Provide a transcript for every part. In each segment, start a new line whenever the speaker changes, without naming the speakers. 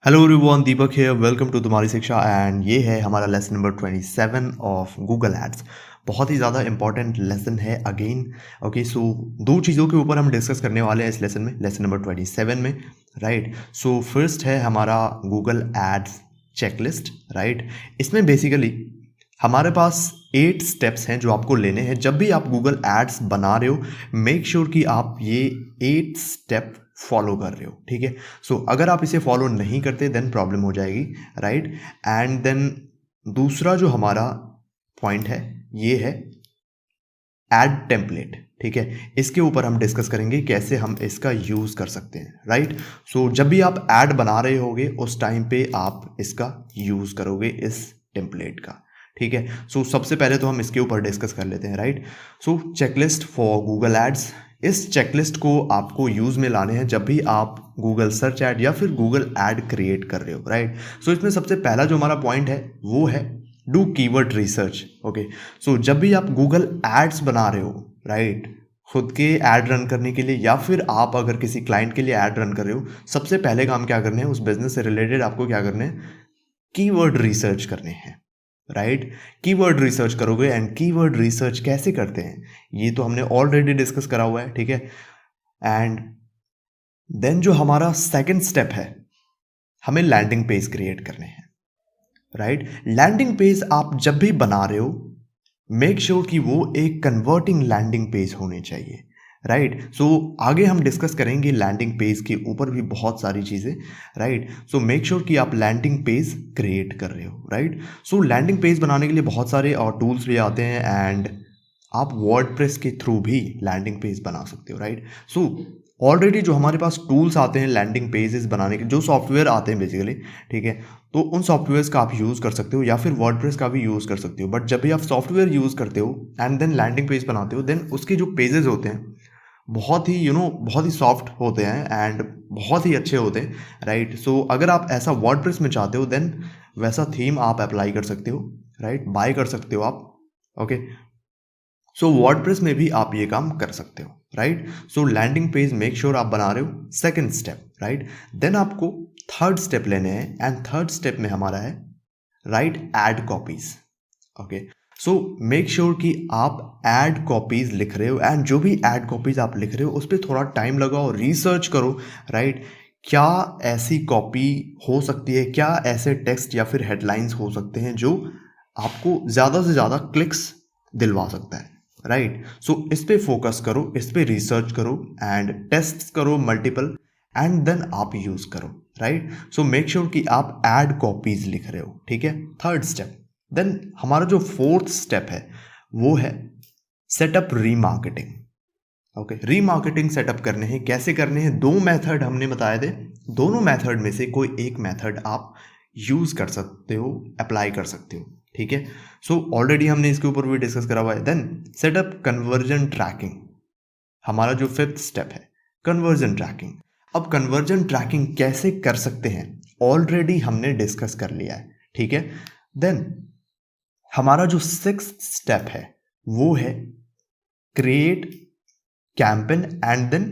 Hello everyone, दीपक है। Welcome to तुम्हारी शिक्षा एंड ये है हमारा lesson number 27 of Google ads. बहुत ही ज़्यादा इंपॉर्टेंट लेसन है अगेन। ओके, सो दो चीज़ों के ऊपर हम डिस्कस करने वाले हैं इस लेसन में, लेसन नंबर 27 में, राइट। सो फर्स्ट है हमारा गूगल एड्स चेकलिस्ट, राइट। इसमें बेसिकली हमारे पास 8 स्टेप्स हैं जो आपको लेने हैं जब भी आप गूगल एड्स बना रहे हो। मेक श्योर कि आप ये 8 स्टेप फॉलो कर रहे हो, ठीक है। सो अगर आप इसे फॉलो नहीं करते देन प्रॉब्लम हो जाएगी, राइट। एंड देन दूसरा जो हमारा पॉइंट है ये है एड टेम्पलेट, ठीक है। इसके ऊपर हम डिस्कस करेंगे कैसे हम इसका यूज़ कर सकते हैं, राइट। सो जब भी आप ऐड बना रहे होगे उस टाइम पे आप इसका यूज़ करोगे, इस टेम्पलेट का, ठीक है। सो सबसे पहले तो हम इसके ऊपर डिस्कस कर लेते हैं, right. So checklist for Google ads, इस चेकलिस्ट को आपको यूज़ में लाने हैं जब भी आप गूगल सर्च ऐड या फिर गूगल ऐड क्रिएट कर रहे हो, राइट। सो इसमें सबसे पहला जो हमारा पॉइंट है वो है डू कीवर्ड रिसर्च। ओके, सो जब भी आप गूगल एड्स बना रहे हो, राइट, खुद के ऐड रन करने के लिए या फिर आप अगर किसी क्लाइंट के लिए ऐड रन कर रहे हो, सबसे पहले काम क्या करने हैं, उस बिजनेस से रिलेटेड आपको क्या करने हैं, कीवर्ड रिसर्च करने हैं, राइट। कीवर्ड रिसर्च करोगे एंड कीवर्ड रिसर्च कैसे करते हैं ये तो हमने ऑलरेडी डिस्कस करा हुआ है, ठीक है। एंड देन जो हमारा सेकंड स्टेप है, हमें लैंडिंग पेज क्रिएट करने हैं, राइट। लैंडिंग पेज आप जब भी बना रहे हो मेक श्योर कि वो एक कन्वर्टिंग लैंडिंग पेज होने चाहिए, राइट। सो आगे हम डिस्कस करेंगे लैंडिंग पेज के ऊपर भी बहुत सारी चीज़ें, राइट। सो मेक श्योर कि आप लैंडिंग पेज क्रिएट कर रहे हो, राइट। सो लैंडिंग पेज बनाने के लिए बहुत सारे और टूल्स भी आते हैं एंड आप वर्डप्रेस के थ्रू भी लैंडिंग पेज बना सकते हो, राइट। सो ऑलरेडी जो हमारे पास टूल्स आते हैं लैंडिंग पेजेस बनाने के, जो सॉफ्टवेयर आते हैं बेसिकली, ठीक है, तो उन सॉफ्टवेयर्स का आप यूज़ कर सकते हो या फिर वर्डप्रेस का भी यूज़ कर सकते हो। बट जब भी आप सॉफ्टवेयर यूज़ करते हो एंड देन लैंडिंग पेज बनाते हो, देन उसके जो पेजेस होते हैं बहुत ही बहुत ही सॉफ्ट होते हैं एंड बहुत ही अच्छे होते हैं, राइट। सो अगर आप ऐसा वर्डप्रेस में चाहते हो देन वैसा थीम आप अप्लाई कर सकते हो, राइट, बाय कर सकते हो आप। ओके, सो वर्डप्रेस में भी आप ये काम कर सकते हो, राइट। सो लैंडिंग पेज मेक श्योर आप बना रहे हो, सेकंड स्टेप, राइट। देन आपको थर्ड स्टेप लेने हैं एंड थर्ड स्टेप में हमारा है right ad copies. Okay, so make sure कि आप एड कॉपीज लिख रहे हो एंड जो भी एड कॉपीज आप लिख रहे हो उस पर थोड़ा टाइम लगाओ, रिसर्च करो, राइट। क्या ऐसी कॉपी हो सकती है, क्या ऐसे टेक्स्ट या फिर हेडलाइंस हो सकते हैं जो आपको ज़्यादा से ज़्यादा क्लिक्स दिलवा सकता है, राइट। सो इस पे फोकस करो, इस पे रिसर्च करो एंड टेस्ट करो मल्टीपल एंड देन आप यूज करो, राइट। सो मेक श्योर कि आप एड कॉपीज लिख रहे हो, ठीक है, थर्ड स्टेप। देन हमारा जो फोर्थ स्टेप है वो है setup remarketing. Okay, remarketing setup करने हैं, कैसे करने हैं, दो मेथड हमने बताए थे, दोनों मेथड में से कोई एक मेथड आप यूज कर सकते हो, अप्लाई कर सकते हो, ठीक है। सो ऑलरेडी हमने इसके ऊपर भी डिस्कस करा हुआ है। देन सेटअप कन्वर्जन ट्रैकिंग, हमारा जो फिफ्थ स्टेप है कन्वर्जन ट्रैकिंग। अब कन्वर्जन ट्रैकिंग कैसे कर सकते हैं ऑलरेडी हमने डिस्कस कर लिया है, ठीक है। देन हमारा जो सिक्स्थ स्टेप है वो है create campaign and then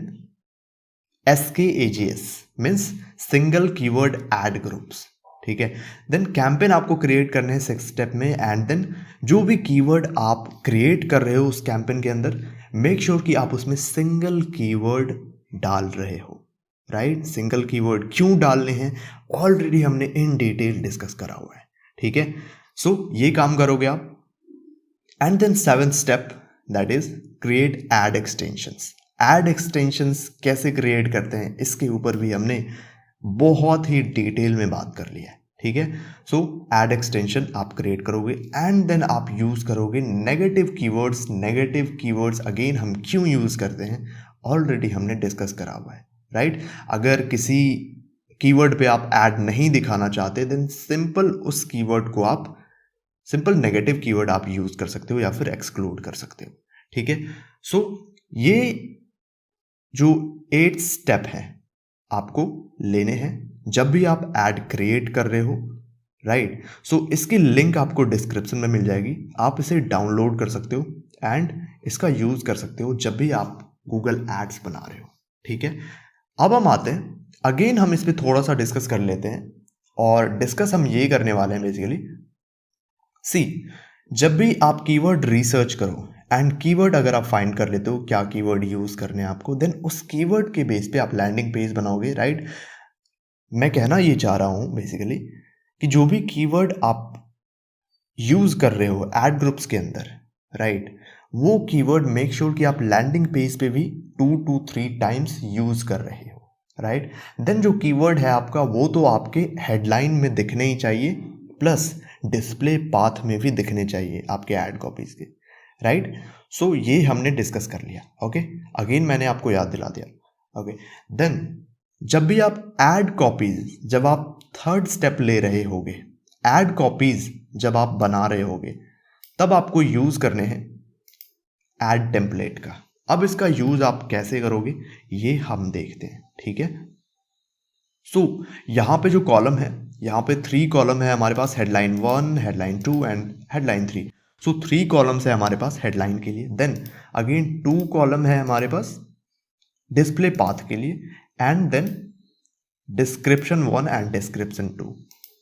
SKAGS means single keyword ad groups, ठीक है। देन कैंपेन आपको क्रिएट करने हैं सिक्स स्टेप में एंड देन जो भी कीवर्ड आप क्रिएट कर रहे हो उस कैंपेन के अंदर मेक श्योर कि आप उसमें सिंगल कीवर्ड डाल रहे हो, राइट। सिंगल कीवर्ड क्यों डालने हैं ऑलरेडी हमने इन डिटेल डिस्कस करा हुआ है, ठीक है। सो ये काम करोगे आप and then seventh step that is create ad extensions. Ad extensions कैसे क्रिएट करते हैं इसके ऊपर भी हमने बहुत ही डिटेल में बात कर लिया है, ठीक है। सो एड एक्सटेंशन आप क्रिएट करोगे एंड देन आप यूज करोगे negative keywords. Negative keywords again हम क्यों यूज करते हैं ऑलरेडी हमने डिस्कस करा हुआ है, राइट। अगर किसी कीवर्ड पे आप ऐड नहीं दिखाना चाहते देन सिंपल उस कीवर्ड को आप सिंपल नेगेटिव कीवर्ड आप यूज कर सकते हो या फिर एक्सक्लूड कर सकते हो, ठीक है। सो ये जो 8 स्टेप है आपको लेने हैं जब भी आप ऐड क्रिएट कर रहे हो, राइट। सो इसकी लिंक आपको डिस्क्रिप्शन में मिल जाएगी, आप इसे डाउनलोड कर सकते हो एंड इसका यूज कर सकते हो जब भी आप गूगल एड्स बना रहे हो, ठीक है। अब हम आते हैं अगेन, हम इस पर थोड़ा सा डिस्कस कर लेते हैं और डिस्कस हम ये करने वाले हैं बेसिकली। सी, जब भी आप कीवर्ड रिसर्च करो एंड कीवर्ड अगर आप फाइंड कर लेते हो क्या कीवर्ड यूज करने हैं आपको, देन उस कीवर्ड के बेस पे आप लैंडिंग पेज बनाओगे, राइट। मैं कहना ये चाह रहा हूं बेसिकली कि जो भी कीवर्ड आप यूज कर रहे हो एड ग्रुप्स के अंदर, राइट, वो कीवर्ड मेक श्योर कि आप लैंडिंग पेज पे भी 2 to 3 टाइम्स यूज कर रहे हो, राइट। देन जो कीवर्ड है आपका वो तो आपके हेडलाइन में दिखने ही चाहिए, प्लस डिस्प्ले पाथ में भी दिखने चाहिए आपके एड कॉपीज के, राइट। सो ये हमने डिस्कस कर लिया, ओके। अगेन मैंने आपको याद दिला दिया, ओके। देन जब भी आप एड कॉपीज, जब आप थर्ड स्टेप ले रहे होगे, एड कॉपीज जब आप बना रहे होगे, तब आपको यूज करने हैं एड टेम्पलेट का। अब इसका यूज आप कैसे करोगे ये हम देखते हैं, ठीक है। सो यहां पे जो कॉलम है, यहां पे 3 कॉलम है हमारे पास, headline 1, headline 2 and headline 3। So 3 columns है हमारे पास हेडलाइन के लिए। देन अगेन 2 कॉलम है हमारे पास डिस्प्ले पाथ के लिए, and then description 1 and description 2।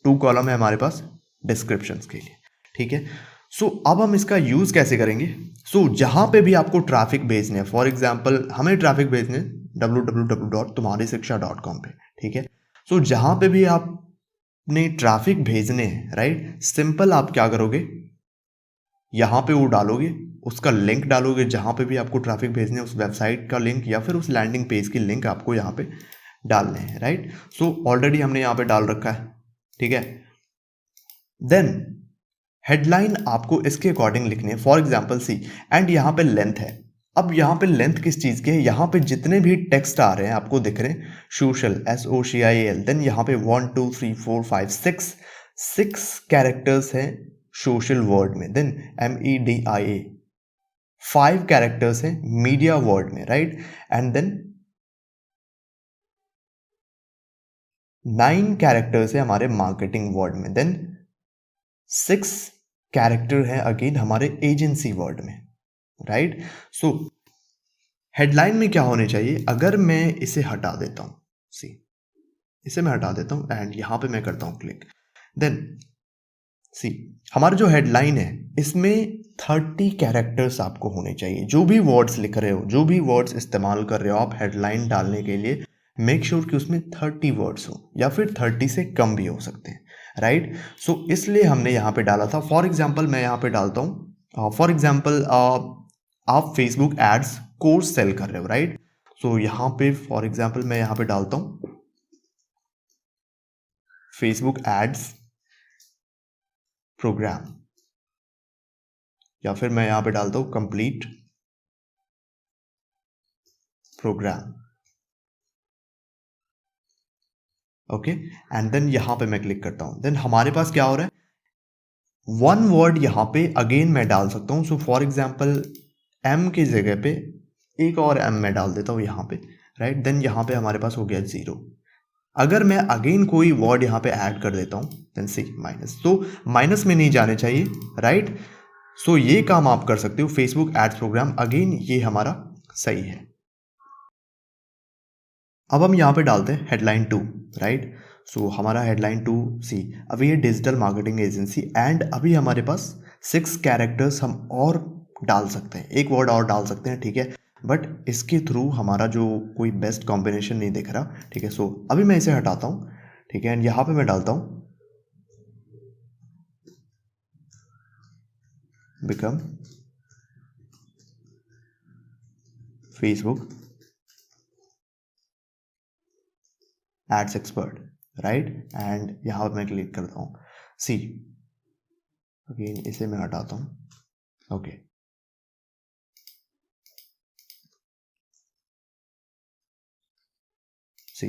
2 column है हमारे पास डिस्क्रिप्शन के लिए, ठीक है। सो अब हम इसका यूज कैसे करेंगे। सो जहां पे भी आपको ट्रैफिक भेजने हैं, फॉर एग्जाम्पल हमें ट्रैफिक भेजने www.tumhariseksha.com पे, ठीक है। सो जहां पे भी आपने ट्रैफिक भेजने हैं, राइट, सिंपल आप क्या करोगे, यहां पे वो डालोगे, उसका लिंक डालोगे, जहां पे भी आपको ट्रैफिक भेजने उस वेबसाइट का लिंक या फिर उस लैंडिंग पेज की लिंक आपको यहाँ पे डालने हैं, राइट। सो ऑलरेडी हमने यहाँ पे डाल रखा है, ठीक है। देन हेडलाइन आपको इसके अकॉर्डिंग लिखने हैं, फॉर एग्जाम्पल सी, एंड यहाँ पे लेंथ है। अब यहाँ पे लेंथ किस चीज के है, यहाँ पे जितने भी टेक्स्ट आ रहे हैं आपको दिख रहे हैं सोशल, SOCIAL, देन यहाँ पे 1 2 3 4 5 6 कैरेक्टर्स हैं सोशल वर्ड में, देन MEDIA 5 कैरेक्टर्स हैं मीडिया वर्ड में, राइट, एंड देन 9 कैरेक्टर्स है हमारे मार्केटिंग वर्ड में, देन 6 कैरेक्टर है अगेन हमारे एजेंसी वर्ड में, राइट। सो हेडलाइन में क्या होने चाहिए, अगर मैं इसे हटा देता हूं, सी, इसे मैं हटा देता हूं एंड यहां पे मैं करता हूं क्लिक, देन सी, हमारा जो हेडलाइन है इसमें 30 कैरेक्टर्स आपको होने चाहिए। जो भी वर्ड्स लिख रहे हो, जो भी वर्ड्स इस्तेमाल कर रहे हो आप हेडलाइन डालने के लिए, मेक श्योर कि उसमें 30 वर्ड्स हो या फिर 30 से कम भी हो सकते हैं, राइट। सो इसलिए हमने यहाँ पे डाला था। फॉर एग्जाम्पल मैं यहाँ पे डालता हूँ, फॉर एग्जाम्पल आप फेसबुक एड्स कोर्स सेल कर रहे हो, राइट। सो यहाँ पे फॉर एग्जाम्पल मैं यहाँ पे डालता हूँ फेसबुक एड्स प्रोग्राम, या फिर मैं यहां पे डालता हूं complete program, okay. And then यहां पे मैं क्लिक करता हूं, देन हमारे पास क्या हो रहा है, 1 वर्ड यहां पे अगेन मैं डाल सकता हूं। सो फॉर एग्जाम्पल M की जगह पे एक और M मैं डाल देता हूं यहां पे, राइट। देन यहां पे हमारे पास हो गया 0। अगर मैं अगेन कोई वर्ड यहां पे ऐड कर देता हूं, देन सी माइनस, तो माइनस में नहीं जाने चाहिए, राइट। सो ये काम आप कर सकते हो फेसबुक एड्स प्रोग्राम, अगेन ये हमारा सही है। अब हम यहाँ पे डालते हैं हेडलाइन 2, राइट। सो हमारा हेडलाइन 2 सी, अभी ये डिजिटल मार्केटिंग एजेंसी, एंड अभी हमारे पास 6 कैरेक्टर्स हम और डाल सकते हैं, एक वर्ड और डाल सकते हैं, ठीक है। बट इसके थ्रू हमारा जो कोई बेस्ट कॉम्बिनेशन नहीं दिख रहा, ठीक है। सो अभी मैं इसे हटाता हूँ, ठीक है, एंड यहाँ पे मैं डालता हूँ become Facebook ads expert, right. And यहाँ पर मैं क्लिक करता हूँ सी, अगेन इसे मैं हटाता हूँ, okay. See,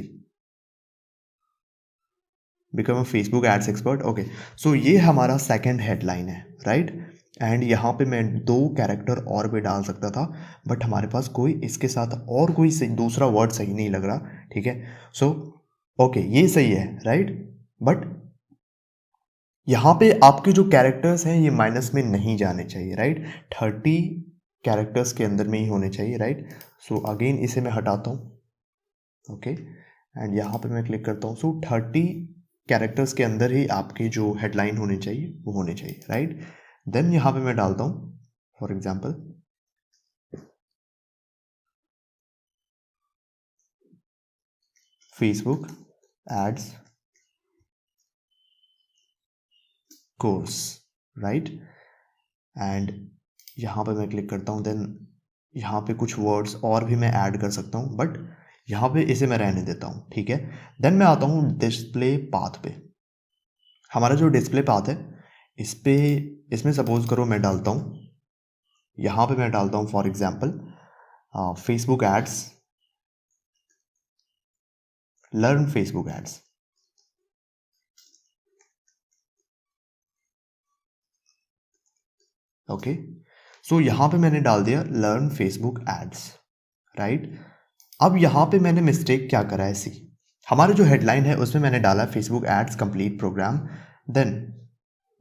become a Facebook ads expert, okay. So ये हमारा सेकंड हेडलाइन है, राइट। एंड यहाँ पे मैं 2 कैरेक्टर और भी डाल सकता था, बट हमारे पास कोई इसके साथ और कोई दूसरा वर्ड सही नहीं लग रहा, ठीक है। सो ओके ये सही है, राइट। बट यहाँ पे आपके जो कैरेक्टर्स हैं ये माइनस में नहीं जाने चाहिए, राइट। 30 कैरेक्टर्स के अंदर में ही होने चाहिए, राइट। सो अगेन इसे मैं हटाता हूँ, ओके। एंड यहाँ पे मैं क्लिक करता हूँ, सो 30 कैरेक्टर्स के अंदर ही आपकी जो हेडलाइन होनी चाहिए वो होनी चाहिए, राइट। देन यहाँ पे मैं डालता हूँ for example Facebook ads course, right. And यहाँ पे मैं क्लिक करता हूँ। देन यहाँ पे कुछ वर्ड्स और भी मैं ऐड कर सकता हूँ, बट यहाँ पे इसे मैं रहने देता हूँ, ठीक है। देन मैं आता हूँ डिस्प्ले पाथ पे। हमारा जो डिस्प्ले पाथ है इस पे, इसमें सपोज करो मैं डालता हूँ, यहाँ पे मैं डालता हूँ for example Facebook ads, learn Facebook ads, okay. So यहाँ पे मैंने डाल दिया लर्न फेसबुक एड्स, राइट। अब यहाँ पे मैंने मिस्टेक क्या करा है, सी हमारे जो हेडलाइन है उसमें मैंने डाला Facebook ads complete program, then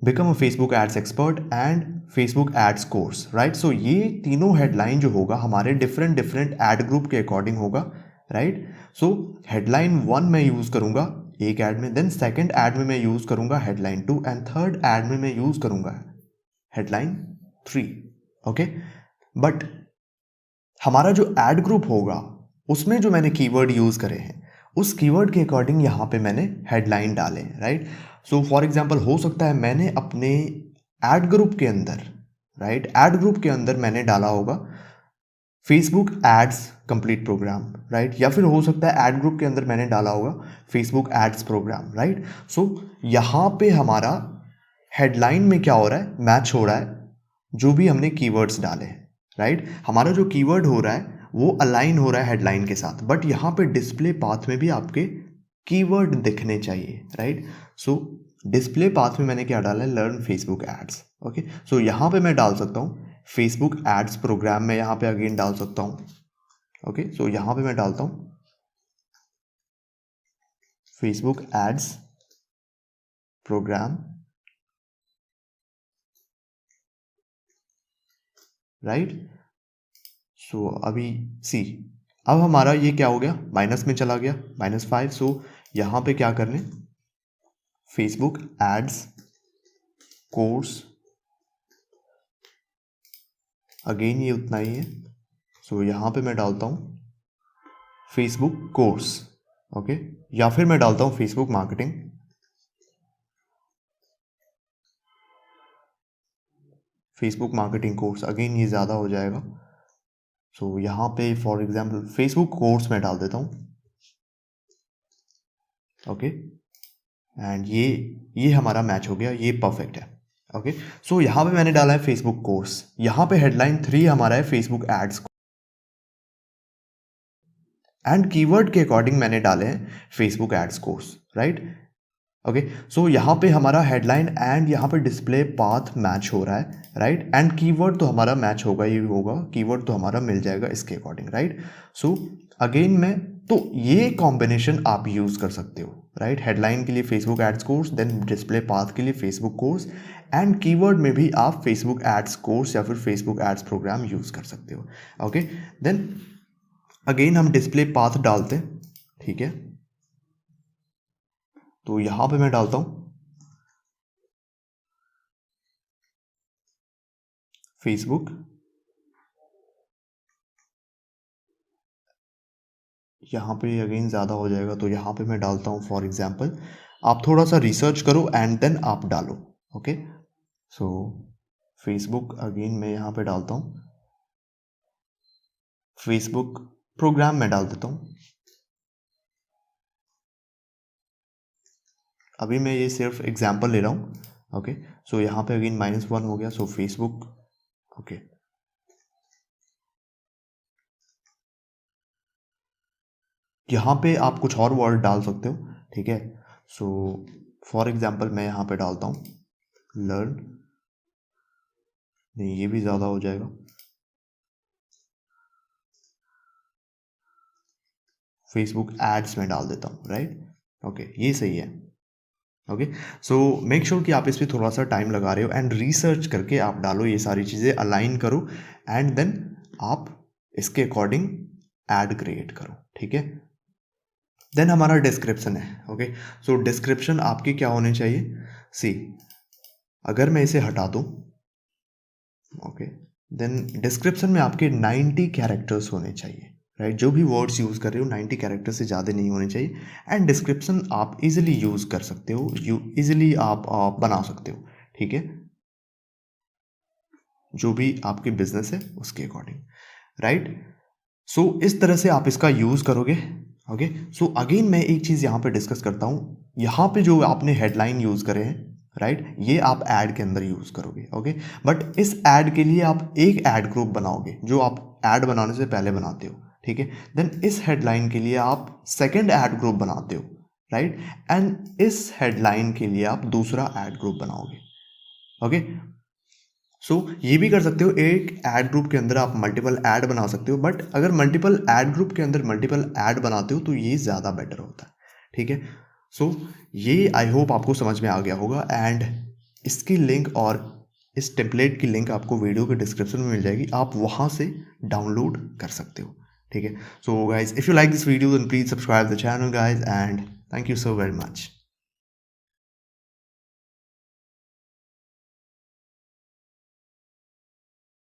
become a Facebook ads expert and Facebook ads course, right. So ये तीनों हेडलाइन जो होगा हमारे डिफरेंट डिफरेंट एड ग्रुप के अकॉर्डिंग होगा, राइट। सो हेडलाइन 1 मैं यूज़ करूँगा एक ऐड में, देन सेकंड ऐड में मैं यूज़ करूँगा हेडलाइन 2 एंड थर्ड ऐड में मैं यूज़ करूँगा हेडलाइन 3, ओके। बट हमारा जो एड ग्रुप होगा उसमें जो मैंने कीवर्ड यूज़ करे हैं उस कीवर्ड के अकॉर्डिंग यहाँ पे मैंने हेडलाइन डाले, राइट। सो फॉर एग्जांपल हो सकता है मैंने अपने एड ग्रुप के अंदर, राइट, एड ग्रुप के अंदर मैंने डाला होगा Facebook ads complete program, right, या फिर हो सकता है एड ग्रुप के अंदर मैंने डाला होगा फेसबुक एड्स प्रोग्राम, राइट। सो यहाँ पे हमारा हेडलाइन में क्या हो रहा है, मैच हो रहा है जो भी हमने कीवर्ड्स डाले हैं, राइट। हमारा जो कीवर्ड हो रहा है वो अलाइन हो रहा है हेडलाइन के साथ, बट यहाँ पे डिस्प्ले पाथ में भी आपके कीवर्ड दिखने चाहिए, राइट। सो डिस्प्ले पाथ में मैंने क्या डाला है, learn Facebook ads, okay. So यहाँ पे मैं डाल सकता हूँ फेसबुक एड्स प्रोग्राम में, यहाँ पे अगेन डाल सकता हूँ, ओके। सो यहाँ पे मैं डालता हूँ फेसबुक एड्स प्रोग्राम, राइट। सो अभी सी, अब हमारा ये क्या हो गया, माइनस में चला गया, -5। सो यहाँ पे क्या करने, फेसबुक एड्स कोर्स, अगेन ये उतना ही है। सो यहाँ पे मैं डालता हूँ फेसबुक कोर्स, ओके, या फिर मैं डालता हूँ Facebook marketing, Facebook marketing course, again ये ज़्यादा हो जाएगा। सो यहाँ पे फॉर एग्जांपल फेसबुक कोर्स में डाल देता हूँ, ओके। एंड ये हमारा मैच हो गया, ये परफेक्ट है, ओके। सो यहाँ पे मैंने डाला है फेसबुक कोर्स, यहाँ पे हेडलाइन 3 हमारा है फेसबुक एड्स, एंड कीवर्ड के अकॉर्डिंग मैंने डाले हैं Facebook ads course, right, okay. So यहाँ पे हमारा हेडलाइन एंड यहाँ पे डिस्प्ले पाथ मैच हो रहा है, राइट। एंड कीवर्ड तो हमारा मैच होगा ही होगा, कीवर्ड तो हमारा मिल जाएगा इसके अकॉर्डिंग, राइट। सो अगेन मैं, तो ये कॉम्बिनेशन आप यूज़ कर सकते हो, राइट। हेडलाइन के लिए Facebook ads course, then display path के लिए फेसबुक कोर्स, एंड कीवर्ड में भी आप फेसबुक एड्स कोर्स या फिर फेसबुक एड्स प्रोग्राम यूज़ कर सकते हो, ओके। देन अगेन हम डिस्प्ले पाथ डालते हैं, ठीक है। तो यहाँ पे मैं डालता हूँ फेसबुक, यहाँ पे अगेन ज़्यादा हो जाएगा तो यहाँ पे मैं डालता हूँ फॉर एग्जांपल, आप थोड़ा सा रिसर्च करो एंड देन आप डालो, ओके। सो फेसबुक अगेन मैं यहाँ पे डालता हूँ फेसबुक प्रोग्राम में डाल देता हूँ। अभी मैं ये सिर्फ एग्जांपल ले रहा हूँ, ओके। सो यहाँ पे अगेन -1 हो गया, सो फेसबुक, ओके। यहाँ पे आप कुछ और वर्ड डाल सकते हो, ठीक है। सो फॉर एग्जांपल मैं यहाँ पे डालता हूँ लर्न, नहीं ये भी ज़्यादा हो जाएगा, फेसबुक एड्स में डाल देता हूँ, राइट, ओके, ये सही है, ओके। सो मेक श्योर कि आप इस पर थोड़ा सा टाइम लगा रहे हो एंड रिसर्च करके आप डालो, ये सारी चीज़ें अलाइन करो एंड देन आप इसके अकॉर्डिंग एड क्रिएट करो, ठीक है। देन हमारा डिस्क्रिप्शन है। ओके, सो डिस्क्रिप्शन आपके क्या होने चाहिए, सी अगर मैं इसे हटा दूं, ओके, देन डिस्क्रिप्शन में आपके 90 कैरेक्टर्स होने चाहिए, राइट। जो भी वर्ड्स यूज़ कर रहे हो 90 कैरेक्टर से ज़्यादा नहीं होने चाहिए। एंड डिस्क्रिप्शन आप इजीली यूज़ कर सकते हो, इजीली आप बना सकते हो, ठीक है, जो भी आपकी बिजनेस है उसके अकॉर्डिंग, राइट। सो इस तरह से आप इसका यूज़ करोगे। ओके, सो अगेन मैं एक चीज़ यहाँ पे डिस्कस करता हूँ, यहाँ पे जो आपने हेडलाइन यूज़ करे हैं, राइट, ये आप ऐड के अंदर यूज़ करोगे। ओके, बट इस ऐड के लिए आप एक ऐड ग्रुप बनाओगे जो आप ऐड बनाने से पहले बनाते हो, ठीक है। देन इस हेडलाइन के लिए आप सेकेंड ऐड ग्रुप बनाते हो, राइट, एंड इस हेडलाइन के लिए आप दूसरा ऐड ग्रुप बनाओगे। ओके, सो ये भी कर सकते हो, एक ऐड ग्रुप के अंदर आप मल्टीपल ऐड बना सकते हो, बट अगर मल्टीपल ऐड ग्रुप के अंदर मल्टीपल ऐड बनाते हो तो ये ज़्यादा बेटर होता है, ठीक है। सो ये आई होप आपको समझ में आ गया होगा। एंड इसकी लिंक और इस टेम्पलेट की लिंक आपको वीडियो के डिस्क्रिप्शन में मिल जाएगी, आप वहाँ से डाउनलोड कर सकते हो, ठीक है। So guys, if you like this video then please subscribe the channel guys, and thank you so very much.